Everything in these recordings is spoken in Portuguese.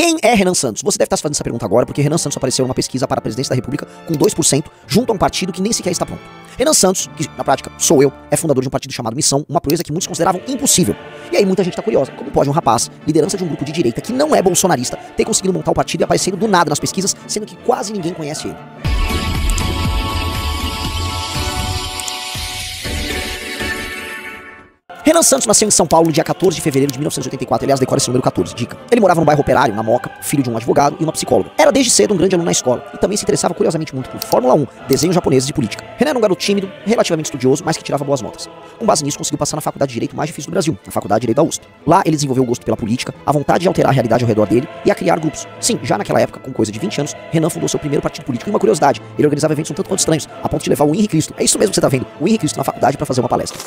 Quem é Renan Santos? Você deve estar se fazendo essa pergunta agora, porque Renan Santos apareceu numa pesquisa para a presidência da República com 2%, junto a um partido que nem sequer está pronto. Renan Santos, que na prática sou eu, é fundador de um partido chamado Missão, uma proeza que muitos consideravam impossível. E aí muita gente tá curiosa, como pode um rapaz, liderança de um grupo de direita que não é bolsonarista, ter conseguido montar o partido e aparecendo do nada nas pesquisas, sendo que quase ninguém conhece ele? Renan Santos nasceu em São Paulo dia 14 de fevereiro de 1984, aliás, decora esse número 14, dica. Ele morava no bairro Operário, na Moca, filho de um advogado e uma psicóloga. Era desde cedo um grande aluno na escola e também se interessava curiosamente muito por Fórmula 1, desenhos japoneses e política. Renan era um garoto tímido, relativamente estudioso, mas que tirava boas notas. Com base nisso, conseguiu passar na faculdade de Direito mais difícil do Brasil, na Faculdade de Direito da USP. Lá, ele desenvolveu o gosto pela política, a vontade de alterar a realidade ao redor dele e a criar grupos. Sim, já naquela época, com coisa de 20 anos, Renan fundou seu primeiro partido político. E uma curiosidade, ele organizava eventos um tanto quanto estranhos, a ponto de levar o Henrique Cristo, é isso mesmo que você tá vendo, o Henrique Cristo na faculdade para fazer uma palestra.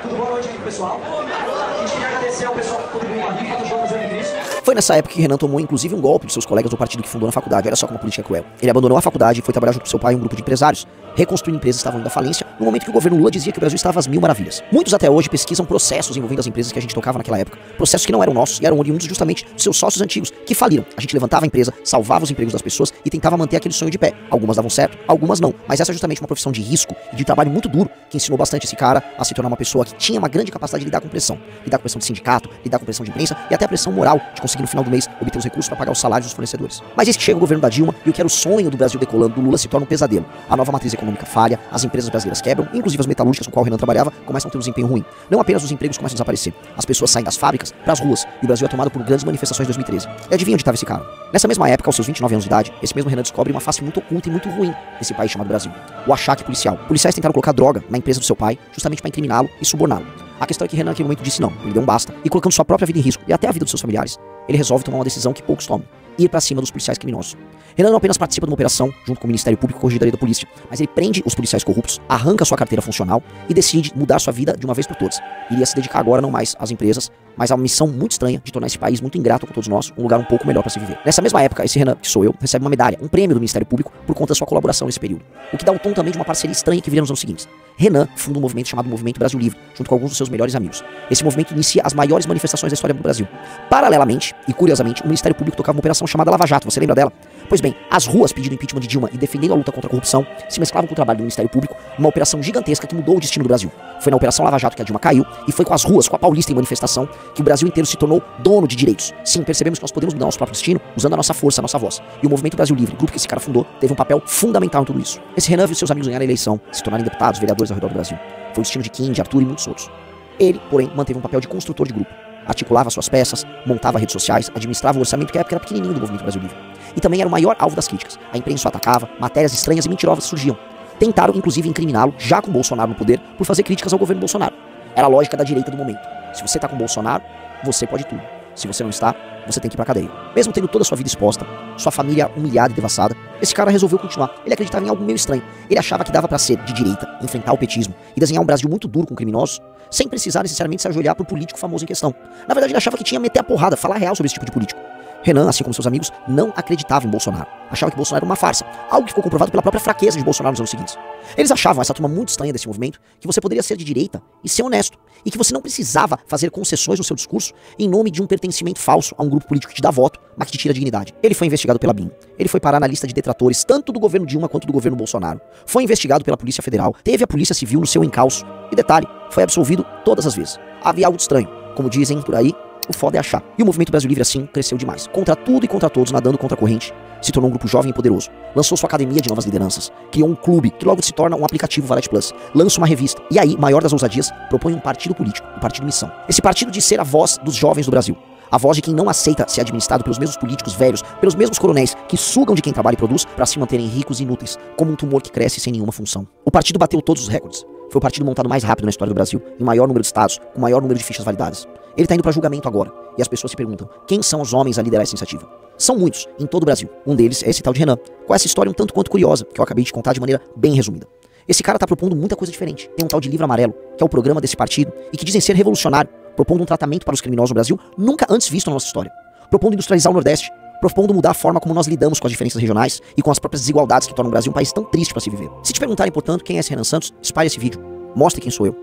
Tudo bom, hoje, pessoal? A gente queria agradecer ao pessoal que contribuiu aqui, patrocinou o Cristo. Foi nessa época que Renan tomou inclusive um golpe de seus colegas do partido que fundou na faculdade. Olha só como a política é cruel. Ele abandonou a faculdade e foi trabalhar junto com seu pai em um grupo de empresários, reconstruindo empresas que estavam indo à falência, no momento que o governo Lula dizia que o Brasil estava às mil maravilhas. Muitos até hoje pesquisam processos envolvendo as empresas que a gente tocava naquela época. Processos que não eram nossos e eram oriundos justamente dos seus sócios antigos, que faliram. A gente levantava a empresa, salvava os empregos das pessoas e tentava manter aquele sonho de pé. Algumas davam certo, algumas não. Mas essa é justamente uma profissão de risco e de trabalho muito duro, que ensinou bastante esse cara a se tornar uma pessoa que tinha uma grande capacidade de lidar com pressão. Lidar com pressão de sindicato, lidar com pressão de imprensa e até a pressão moral de conseguir no final do mês obter os recursos para pagar os salários dos fornecedores. Mas eis que chega o governo da Dilma e o que era o sonho do Brasil decolando do Lula se torna um pesadelo. A nova matriz econômica falha, as empresas brasileiras quebram, inclusive as metalúrgicas com qual o Renan trabalhava começam a ter um desempenho ruim. Não apenas os empregos começam a desaparecer, as pessoas saem das fábricas para as ruas e o Brasil é tomado por grandes manifestações em 2013. E adivinha onde estava esse cara? Nessa mesma época, aos seus 29 anos de idade, esse mesmo Renan descobre uma face muito oculta e muito ruim desse país chamado Brasil: o achaque policial. Policiais tentaram colocar droga na empresa do seu pai, justamente para incriminá-lo e suborná-lo. A questão é que Renan naquele momento disse não, ele deu um basta, e colocando sua própria vida em risco e até a vida dos seus familiares, ele resolve tomar uma decisão que poucos tomam: ir pra cima dos policiais criminosos. Renan não apenas participa de uma operação, junto com o Ministério Público e Corregedoria da Polícia, mas ele prende os policiais corruptos, arranca sua carteira funcional e decide mudar sua vida de uma vez por todas. Iria se dedicar agora não mais às empresas, mas a uma missão muito estranha de tornar esse país muito ingrato com todos nós, um lugar um pouco melhor para se viver. Nessa mesma época, esse Renan, que sou eu, recebe uma medalha, um prêmio do Ministério Público por conta da sua colaboração nesse período. O que dá o tom também de uma parceria estranha que viria nos anos seguintes. Renan funda um movimento chamado Movimento Brasil Livre, junto com alguns dos seus melhores amigos. Esse movimento inicia as maiores manifestações da história do Brasil. Paralelamente, e curiosamente, o Ministério Público tocava uma operação chamada Lava Jato, você lembra dela? Pois bem, as ruas pedindo impeachment de Dilma e defendendo a luta contra a corrupção se mesclavam com o trabalho do Ministério Público numa operação gigantesca que mudou o destino do Brasil. Foi na Operação Lava Jato que a Dilma caiu e foi com as ruas, com a Paulista em manifestação, que o Brasil inteiro se tornou dono de direitos. Sim, percebemos que nós podemos mudar nosso próprio destino usando a nossa força, a nossa voz. E o Movimento Brasil Livre, o grupo que esse cara fundou, teve um papel fundamental em tudo isso. Esse Renan viu seus amigos ganharem a eleição, se tornarem deputados, vereadores ao redor do Brasil. Foi o destino de Kim, de Arthur e muitos outros. Ele, porém, manteve um papel de construtor de grupo. Articulava suas peças, montava redes sociais, administrava o orçamento que à época era pequenininho do Movimento Brasil Livre. E também era o maior alvo das críticas. A imprensa o atacava, matérias estranhas e mentirosas surgiam. Tentaram, inclusive, incriminá-lo, já com Bolsonaro no poder, por fazer críticas ao governo Bolsonaro. Era a lógica da direita do momento. Se você tá com Bolsonaro, você pode tudo. Se você não está, você tem que ir pra cadeia. Mesmo tendo toda a sua vida exposta, sua família humilhada e devassada, esse cara resolveu continuar. Ele acreditava em algo meio estranho. Ele achava que dava pra ser de direita, enfrentar o petismo e desenhar um Brasil muito duro com criminosos, sem precisar necessariamente se ajoelhar pro político famoso em questão. Na verdade, ele achava que tinha que meter a porrada, falar real sobre esse tipo de político. Renan, assim como seus amigos, não acreditava em Bolsonaro. Achava que Bolsonaro era uma farsa, algo que ficou comprovado pela própria fraqueza de Bolsonaro nos anos seguintes. Eles achavam, essa turma muito estranha desse movimento, que você poderia ser de direita e ser honesto, e que você não precisava fazer concessões no seu discurso em nome de um pertencimento falso a um grupo político que te dá voto, mas que te tira a dignidade. Ele foi investigado pela BIM. Ele foi parar na lista de detratores tanto do governo Dilma quanto do governo Bolsonaro. Foi investigado pela Polícia Federal, teve a Polícia Civil no seu encalço. E detalhe, foi absolvido todas as vezes. Havia algo de estranho. Como dizem por aí, o foda é achar. E o Movimento Brasil Livre assim cresceu demais. Contra tudo e contra todos, nadando contra a corrente, se tornou um grupo jovem e poderoso. Lançou sua academia de novas lideranças. Criou um clube, que logo se torna um aplicativo Valete Plus. Lança uma revista. E aí, maior das ousadias, propõe um partido político, o Partido Missão. Esse partido diz ser a voz dos jovens do Brasil. A voz de quem não aceita ser administrado pelos mesmos políticos velhos, pelos mesmos coronéis que sugam de quem trabalha e produz para se manterem ricos e inúteis, como um tumor que cresce sem nenhuma função. O partido bateu todos os recordes. Foi o partido montado mais rápido na história do Brasil, em maior número de estados, com maior número de fichas validadas. Ele tá indo para julgamento agora, e as pessoas se perguntam, quem são os homens a liderar essa iniciativa? São muitos, em todo o Brasil. Um deles é esse tal de Renan, com essa história um tanto quanto curiosa, que eu acabei de contar de maneira bem resumida. Esse cara tá propondo muita coisa diferente. Tem um tal de Livro Amarelo, que é o programa desse partido, e que dizem ser revolucionário, propondo um tratamento para os criminosos no Brasil nunca antes visto na nossa história. Propondo industrializar o Nordeste, propondo mudar a forma como nós lidamos com as diferenças regionais e com as próprias desigualdades que tornam o Brasil um país tão triste para se viver. Se te perguntarem, portanto, quem é esse Renan Santos, espalhe esse vídeo. Mostre quem sou eu.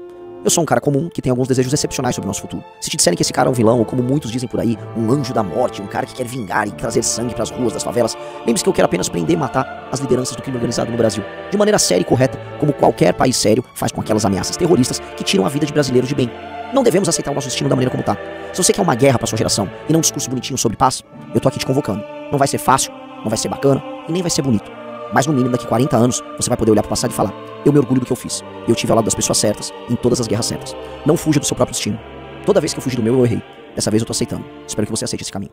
Eu sou um cara comum que tem alguns desejos excepcionais sobre o nosso futuro. Se te disserem que esse cara é um vilão, ou como muitos dizem por aí, um anjo da morte, um cara que quer vingar e trazer sangue pras ruas das favelas, lembre-se que eu quero apenas prender e matar as lideranças do crime organizado no Brasil, de maneira séria e correta, como qualquer país sério faz com aquelas ameaças terroristas que tiram a vida de brasileiros de bem. Não devemos aceitar o nosso destino da maneira como tá. Se você quer uma guerra pra sua geração e não um discurso bonitinho sobre paz, eu tô aqui te convocando. Não vai ser fácil, não vai ser bacana e nem vai ser bonito. Mas no mínimo daqui 40 anos, você vai poder olhar pro passado e falar: eu me orgulho do que eu fiz. Eu tive ao lado das pessoas certas, em todas as guerras certas. Não fuja do seu próprio destino. Toda vez que eu fugi do meu, eu errei. Dessa vez eu tô aceitando. Espero que você aceite esse caminho.